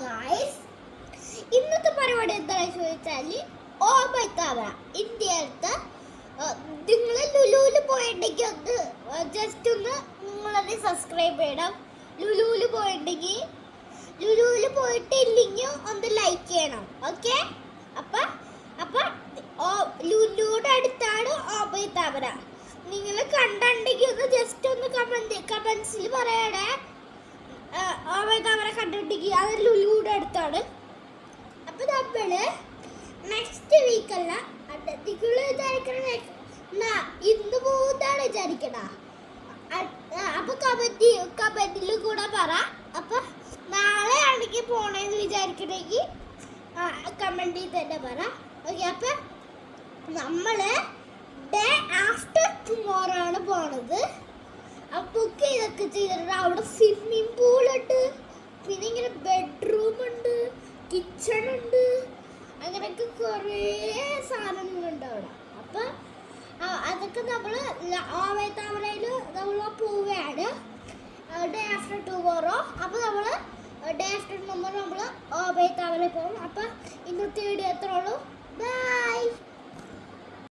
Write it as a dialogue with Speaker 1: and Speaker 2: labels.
Speaker 1: Guys, ഇന്നത്തെ പരിപാടി എന്താണെന്ന് ചോദിച്ചാൽ ഓർമ്മ ഇന്ത്യയിലത്തെ നിങ്ങൾ ലുലുവിൽ പോയിട്ടുണ്ടെങ്കിൽ ഒന്ന് ജസ്റ്റ് ഒന്ന് നിങ്ങളത് സബ്സ്ക്രൈബ് ചെയ്യണം. ലുലുവിൽ പോയിട്ടില്ലെങ്കിൽ ഒന്ന് ലൈക്ക് ചെയ്യണം. ഓക്കെ, അപ്പം ലുലുവിടെ അടുത്താണ് ഓർമ്മ. നിങ്ങൾ കണ്ടിട്ടുണ്ടെങ്കിൽ ഒന്ന് ജസ്റ്റ് ഒന്ന് കമൻസിൽ പറയണേ. അവരെ കണ്ടിട്ടുണ്ടെങ്കിൽ അത് ലുലുവിടെ അടുത്താണ്. അപ്പൊ നമ്മള് നെക്സ്റ്റ് വീക്കല്ല ഇന്ന് പോകുന്നതാണ് വിചാരിക്കണ. അപ്പൊ കമന്റിൽ കൂടെ പറ. അപ്പൊ നാളെ ആണെങ്കിൽ പോണേന്ന് വിചാരിക്കണമെങ്കിൽ കമന്റിൽ തന്നെ പറ. ഓക്കെ, അപ്പൊ നമ്മള് ഡേ ആഫ്റ്റർ ടുമോറോ ആണ് പോണത്. ബുക്ക് ഇതൊക്കെ ചെയ്തിട്ടുണ്ട്. അവിടെ സ്വിമ്മിങ് പൂളുണ്ട്, പിന്നെ ഇങ്ങനെ ബെഡ്റൂം ഉണ്ട്, കിച്ചൺ ഉണ്ട്, അങ്ങനെയൊക്കെ കുറേ സാധനങ്ങളുണ്ട് അവിടെ. അപ്പം അതൊക്കെ നമ്മൾ ഓവയത്താവളയിൽ നമ്മൾ പോവുകയാണ് ഡേ ആഫ്റ്റർ ടുമോറോ. അപ്പോൾ നമ്മൾ ഡേ ആഫ്റ്റർ ടുമോറോ നമ്മൾ ഓവയത്താവളയിൽ പോകും. അപ്പം ഇന്നത്തെ വീഡിയോ എത്ര ഉള്ളൂ. ബൈ.